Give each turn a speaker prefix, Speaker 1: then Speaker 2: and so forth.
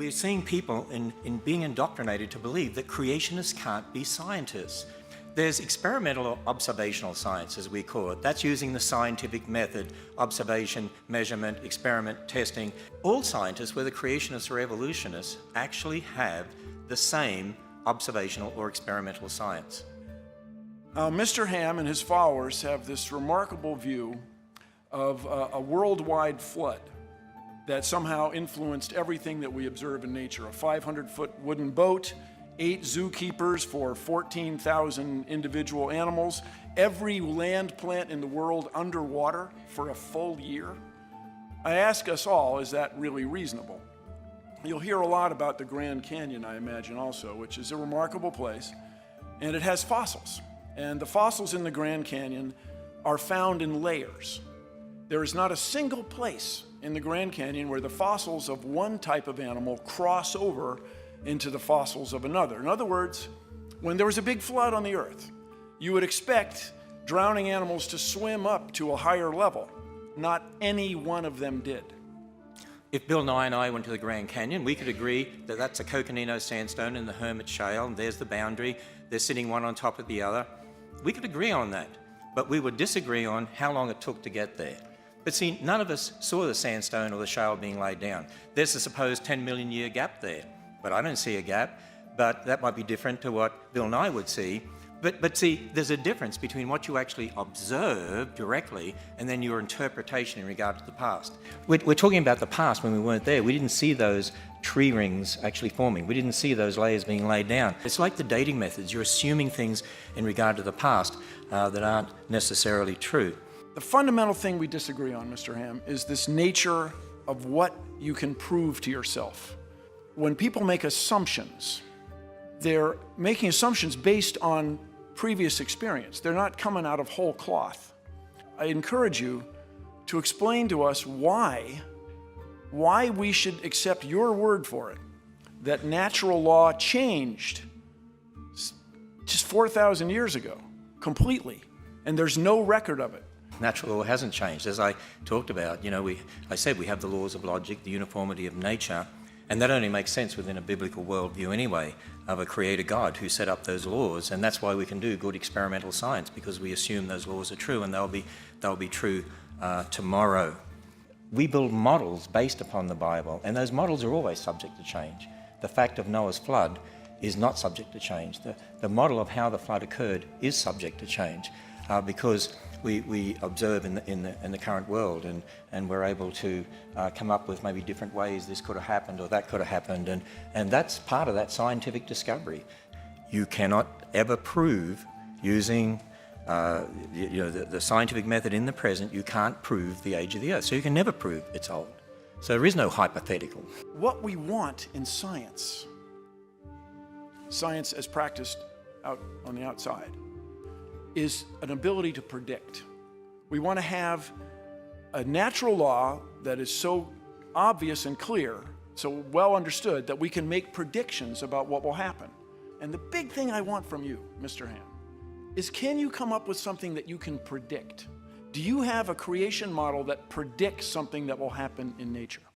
Speaker 1: We're seeing people in being indoctrinated to believe that creationists can't be scientists. There's experimental or observational science, as we call it. That's using the scientific method: observation, measurement, experiment, testing. All scientists, whether creationists or evolutionists, actually have the same observational or experimental science.
Speaker 2: Mr. Ham and his followers have this remarkable view of a worldwide flood that somehow influenced everything that we observe in nature. A 500-foot wooden boat, 8 zookeepers for 14,000 individual animals, every land plant in the world underwater for a full year. I ask us all, is that really reasonable? You'll hear a lot about the Grand Canyon, I imagine, also, which is a remarkable place, and it has fossils. And the fossils in the Grand Canyon are found in layers. There is not a single place in the Grand Canyon where the fossils of one type of animal cross over into the fossils of another. In other words, when there was a big flood on the earth, you would expect drowning animals to swim up to a higher level. Not any one of them did.
Speaker 1: If Bill Nye and I went to the Grand Canyon, we could agree that that's a coconino sandstone in the Hermit Shale, and there's the boundary. They're sitting one on top of the other. We could agree on that, but we would disagree on how long it took to get there. But see, none of us saw the sandstone or the shale being laid down. There's a supposed 10 million year gap there, but I don't see a gap. But that might be different to what Bill Nye would see. But see, there's a difference between what you actually observe directly and then your interpretation in regard to the past. We're talking about the past when we weren't there. We didn't see those tree rings actually forming. We didn't see those layers being laid down. It's like the dating methods. You're assuming things in regard to the past that aren't necessarily true.
Speaker 2: The fundamental thing we disagree on, Mr. Ham, is this nature of what you can prove to yourself. When people make assumptions, they're making assumptions based on previous experience. They're not coming out of whole cloth. I encourage you to explain to us why we should accept your word for it, that natural law changed just 4,000 years ago, completely, and there's no record of it.
Speaker 1: Natural law hasn't changed. As I talked about, I said we have the laws of logic, the uniformity of nature, and that only makes sense within a biblical worldview anyway, of a creator God who set up those laws. And that's why we can do good experimental science, because we assume those laws are true, and they'll be true tomorrow. We build models based upon the Bible, and those models are always subject to change. The fact of Noah's flood is not subject to change. The model of how the flood occurred is subject to change, because we observe in the current world, and we're able to come up with maybe different ways this could have happened or that could have happened, and that's part of that scientific discovery. You cannot ever prove using the scientific method in the present. You can't prove the age of the earth, so you can never prove it's old. So there is no hypothetical.
Speaker 2: What we want in science as practiced out on the outside, is an ability to predict. We want to have a natural law that is so obvious and clear, so well understood, that we can make predictions about what will happen. And the big thing I want from you, Mr. Ham, is can you come up with something that you can predict? Do you have a creation model that predicts something that will happen in nature?